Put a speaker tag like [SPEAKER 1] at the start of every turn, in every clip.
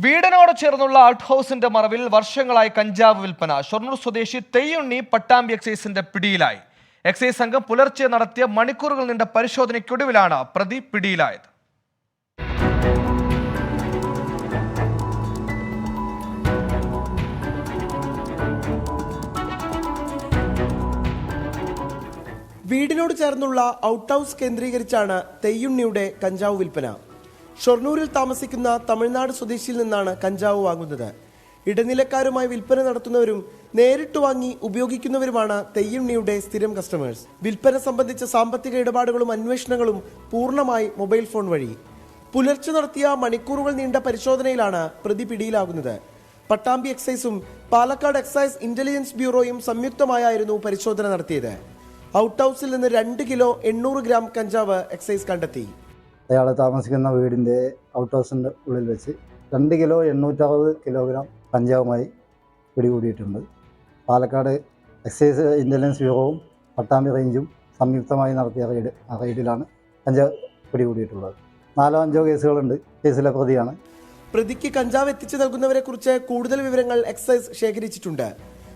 [SPEAKER 1] വീടിനോട് ചേർന്നുള്ള ഔട്ട് ഹൗസിന്റെ മറവിൽ വർഷങ്ങളായി കഞ്ചാവ് വിൽപ്പന. ഷൊർണൂർ സ്വദേശി തെയ്യുണ്ണി പട്ടാമ്പി എക്സൈസിന്റെ പിടിയിലായി. എക്സൈസ് സംഘം പുലർച്ചെ നടത്തിയ മണിക്കൂറുകൾ നീണ്ട പരിശോധനയ്ക്കൊടുവിലാണ് പ്രതി പിടിയിലായത്.
[SPEAKER 2] വീടിനോട് ചേർന്നുള്ള ഔട്ട് ഹൗസ് കേന്ദ്രീകരിച്ചാണ് തെയ്യുണ്ണിയുടെ കഞ്ചാവ് വിൽപ്പന. ഷൊർണൂരിൽ താമസിക്കുന്ന തമിഴ്നാട് സ്വദേശിയിൽ നിന്നാണ് കഞ്ചാവ് വാങ്ങുന്നത്. ഇടനിലക്കാരുമായി വിൽപ്പന നടത്തുന്നവരും നേരിട്ട് വാങ്ങി ഉപയോഗിക്കുന്നവരുമാണ് തെയ്യുണ്ണിയുടെ സ്ഥിരം കസ്റ്റമേഴ്സ്. വിൽപ്പന സംബന്ധിച്ച സാമ്പത്തിക ഇടപാടുകളും അന്വേഷണങ്ങളും പൂർണ്ണമായി മൊബൈൽ ഫോൺ വഴി. പുലർച്ചെ നടത്തിയ മണിക്കൂറുകൾ നീണ്ട പരിശോധനയിലാണ് പ്രതി പിടിയിലാകുന്നത്. പട്ടാമ്പി എക്സൈസും പാലക്കാട് എക്സൈസ് ഇന്റലിജൻസ് ബ്യൂറോയും സംയുക്തമായായിരുന്നു പരിശോധന നടത്തിയത്. ഔട്ട് ഹൗസിൽ നിന്ന് 2 കിലോ 800 ഗ്രാം കഞ്ചാവ് എക്സൈസ് കണ്ടെത്തി.
[SPEAKER 3] അയാൾ താമസിക്കുന്ന വീടിൻ്റെ ഔട്ട് ഹൗസിൻ്റെ ഉള്ളിൽ വെച്ച് 2 കിലോ 860 കിലോഗ്രാം കഞ്ചാവുമായി പിടികൂടിയിട്ടുണ്ട്. പാലക്കാട് എക്സൈസ് ഇന്റലിജൻസ് ബ്യൂറോവും പട്ടാമ്പി റേഞ്ചും സംയുക്തമായി നടത്തിയ റെയ്ഡിലാണ് കഞ്ചാവ് പിടികൂടിയിട്ടുള്ളത്. 4-5 കേസുകളുണ്ട്. കേസിലെ പ്രതിയാണ്.
[SPEAKER 2] പ്രതിക്ക് കഞ്ചാവ് എത്തിച്ചു നൽകുന്നവരെ കുറിച്ച് കൂടുതൽ വിവരങ്ങൾ എക്സൈസ് ശേഖരിച്ചിട്ടുണ്ട്.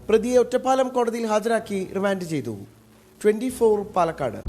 [SPEAKER 2] പ്രതിയെ ഒറ്റപ്പാലം കോടതിയിൽ ഹാജരാക്കി റിമാൻഡ് ചെയ്തു. 24 പാലക്കാട്.